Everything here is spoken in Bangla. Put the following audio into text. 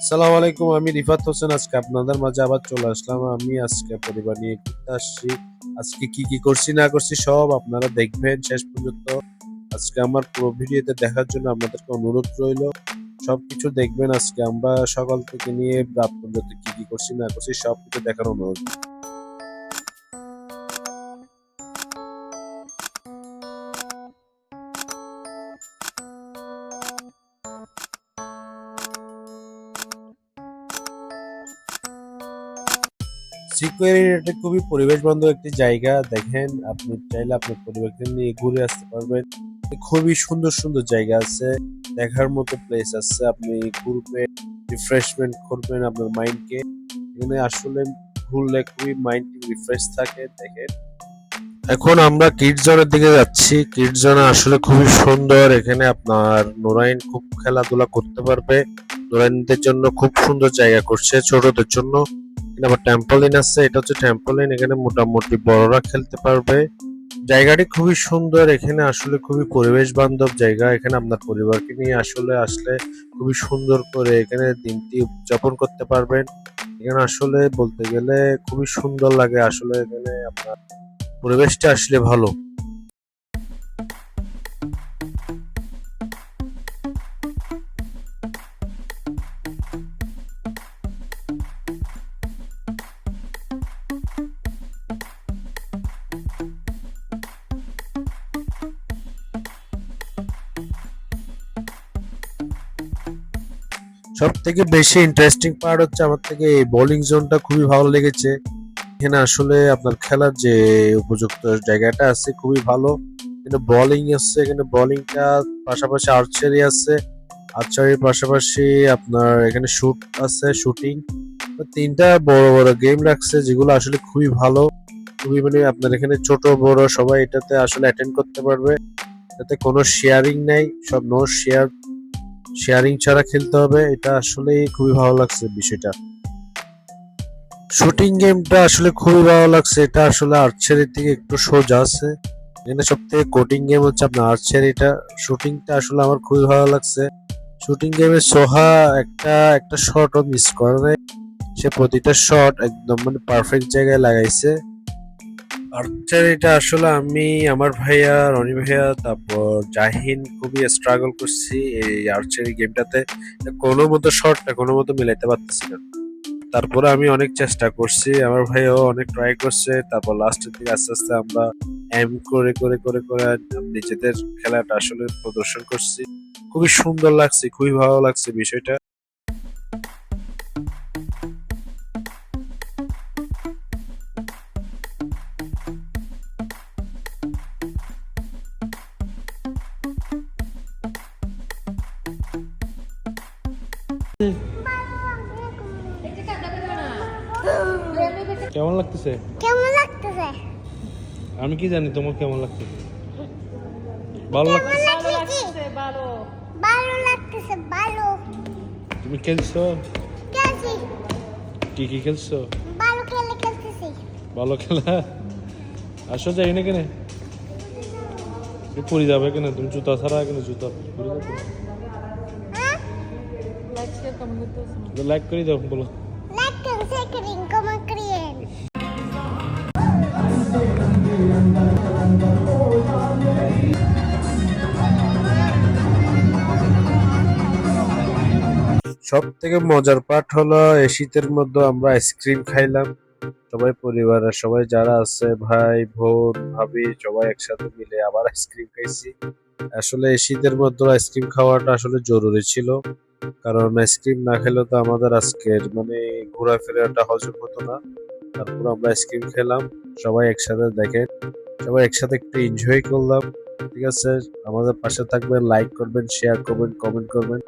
সালাম আলাইকুম, আমি রিফাত হোসেন। আজকে আপনাদের মাঝে আবার চলে আসলাম। আমি আজকে পরিবার নিয়ে ঘুরতে আসছি। আজকে কি কি করছি না করছি সব আপনারা দেখবেন শেষ পর্যন্ত। আজকে আমার পুরো ভিডিওতে দেখার জন্য আপনাদেরকে অনুরোধ রইল। সবকিছু দেখবেন। আজকে আমরা সকাল থেকে নিয়ে রাত পর্যন্ত কি কি করছি না করছি সবকিছু দেখার অনুরোধ। সিকিউরিটি এটা খুবই পরিবেশ বান্ধব একটি জায়গা। দেখেন, আপনি চাইলে আপনার পরিবারকে নিয়ে ঘুরে আসতে পারবেন। খুবই সুন্দর সুন্দর জায়গা আছে, দেখার মতো প্লেস আছে। আপনি ঘুরবেন, রিফ্রেশমেন্ট করবেন আপনার মাইন্ডকে। এখানে আসলে ঘুরলে খুবই মাইন্ড রিফ্রেশ থাকে। দেখেন, এখন আমরা কিডস জোনের দিকে যাচ্ছি। কিডস জোনে আসলে খুবই সুন্দর। এখানে আপনার নোরাইন খুব খেলাধুলা করতে পারবে। নোরাইনদের জন্য খুব সুন্দর জায়গা করছে ছোটদের জন্য। এখানে আবার ট্যাম্পোলিন আছে, এটা হচ্ছে ট্যাম্পোলিন। এখানে মোটামুটি বড়রা খেলতে পারবে। জায়গাটি খুবই সুন্দর। এখানে আসলে খুবই পরিবেশ বান্ধব জায়গা। এখানে আপনার পরিবারকে নিয়ে আসলে আসলে খুবই সুন্দর করে এখানে দিনটি উদযাপন করতে পারবেন। এখানে আসলে বলতে গেলে খুবই সুন্দর লাগে। আসলে এখানে আপনার পরিবেশটা আসলে ভালো। সব থেকে বেশি ইন্টারেস্টিং পার্ট হচ্ছে আমার থেকে এই বোলিং জোনটা খুবই ভালো লেগেছে। এখানে আসলে আপনার খেলার যে উপযুক্ত জায়গাটা আছে খুবই ভালো। এখানে বোলিং আছে, এখানে বোলিংটা পাশাপাশি আর্চারি আছে। আর্চারির পাশাপাশি আপনার এখানে শুট আছে, শুটিং। তিনটা বড় বড় গেম রাখছে যেগুলো আসলে খুবই ভালো। খুবই মানে আপনার এখানে ছোট বড় সবাই এটাতে আসলে অ্যাটেন্ড করতে পারবে। এটাতে কোনো শেয়ারিং নেই, সব নো শেয়ার, শেয়ারিং ছাড়া খেলতে হবে। এটা আসলে খুবই ভালো লাগছে বিষয়টা। শুটিং গেমটা আসলে খুবই ভালো লাগছে। এটা আসলে আর্চারির থেকে একটু সোজা আছে। এখানে সব থেকে কোডিং গেম হচ্ছে আপনার আর্চারিটা। শুটিংটা আসলে আমার খুবই ভালো লাগছে। শুটিং গেমে সোহা একটা একটা শটও মিস করে নাই। সে প্রতিটা শট একদম মানে পারফেক্ট জায়গায় লাগাইছে। আর্চারিটা আসলে আমি, আমার ভাইয়া, রনি ভাইয়া, তারপর জাহিন খুবই স্ট্রাগল করছি এই আর্চারি গেমটাতে। কোনো মতো শটটা কোনো মতো মিলাইতে পারতেছি না। তারপরে আমি অনেক চেষ্টা করছি, আমার ভাইও অনেক ট্রাই করছে। তারপর লাস্টের দিকে আস্তে আস্তে আমরা এম করে করে করে করে নিজেদের খেলাটা আসলে প্রদর্শন করছি। খুবই সুন্দর লাগছে, খুবই ভালো লাগছে বিষয়টা। কেমন লাগতেছে? কেমন লাগতেছে? আমি কি জানি তোমার কেমন লাগতেছে? ভালো কেমন লাগতেছে? লাগতেছে? ভালো। ভালো লাগতেছে, ভালো। তুমি খেলছো? খেলছি। কি কি খেলছো? ভালো খেলে খেলতেছি। ভালো খেলা। আসো যাই না কেন? পরে যাবে কেন? তুমি জুতা ছাড়া কেন? জুতা পরে যাবে? হ্যাঁ? লাইক করে দাও বলো। লাইক করুন, শেয়ার করুন, কমেন্ট করেন। সব থেকে মজার পার্ট হলো এই শীতের মধ্যে আমরা আইসক্রিম খাইলাম। সবাই পরিবারের সবাই যারা আছে, ভাই বোন ভাবি সবাই একসাথে মিলে আবার আইসক্রিম খাইছি। আসলে এই শীতের মধ্যে আইসক্রিম খাওয়াটা আসলে জরুরি ছিল। কারণ আইসক্রিম না খেলে তো আমাদের আজকের মানে ঘোরাফেরাটা হজম হতো না। তারপর আমরা আইসক্রিম খেলাম সবাই একসাথে। দেখেন, সবাই একসাথে একটু এনজয় করলাম। ঠিক আছে, আমাদের পাশে থাকবেন, লাইক করবেন, শেয়ার করবেন, কমেন্ট করবেন।